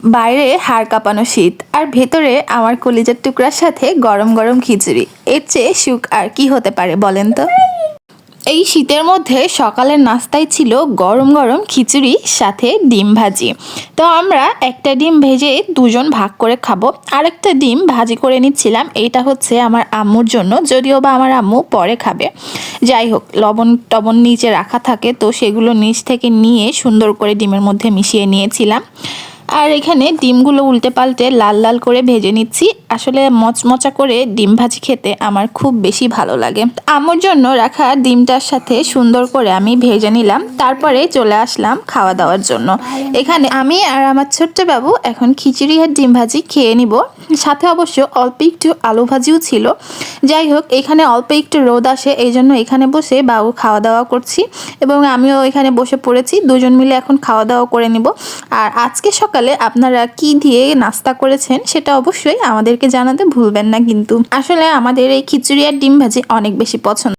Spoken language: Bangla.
বাইরে হাড় কাঁপানো শীত আর ভেতরে আমার কলিজার টুকরার সাথে গরম গরম খিচুড়ি। এর চেয়ে সুখ আর কি হতে পারে বলেন তো। এই শীতের মধ্যে সকালের নাস্তায় ছিল গরম গরম খিচুড়ি সাথে ডিম ভাজি। তো আমরা একটা ডিম ভেজে দুজন ভাগ করে খাবো, আরেকটা ডিম ভাজি করে নিচ্ছিলাম। এইটা হচ্ছে আমার আম্মুর জন্য, যদিও বা আমার আম্মু পরে খাবে। যাই হোক, লবণ টবণ নিচে রাখা থাকে, তো সেগুলো নিচ থেকে নিয়ে সুন্দর করে ডিমের মধ্যে মিশিয়ে নিয়েছিলাম। আর এখানে ডিমগুলো উল্টে পাল্টে লাল লাল করে ভেজে নিচ্ছি। আসলে মচমচা করে ডিম ভাজি খেতে আমার খুব বেশি ভালো লাগে। আম্মুর জন্য রাখা ডিমটার সাথে সুন্দর করে আমি ভেজে নিলাম, তারপরে চলে আসলাম খাওয়া দাওয়ার জন্য। এখানে আমি আর আমার ছোট্ট বাবু এখন খিচুড়ি আর ডিম ভাজি খেয়ে নিব, সাথে অবশ্য অল্প একটু আলু ভাজিও ছিল। যাই হোক, এখানে অল্প একটু রোদ আসে, এই জন্য এখানে বসে বাবু খাওয়া দাওয়া করছি এবং আমিও এখানে বসে পড়েছি। দুজন মিলে এখন খাওয়া দাওয়া করে নিব। আর আজকে সকালে আপনারা কি দিয়ে নাস্তা করেছেন সেটা অবশ্যই আমাদেরকে জানাতে ভুলবেন না কিন্তু। আসলে আমাদের এই খিচুড়ি আর ডিম ভাজি অনেক বেশি পছন্দ।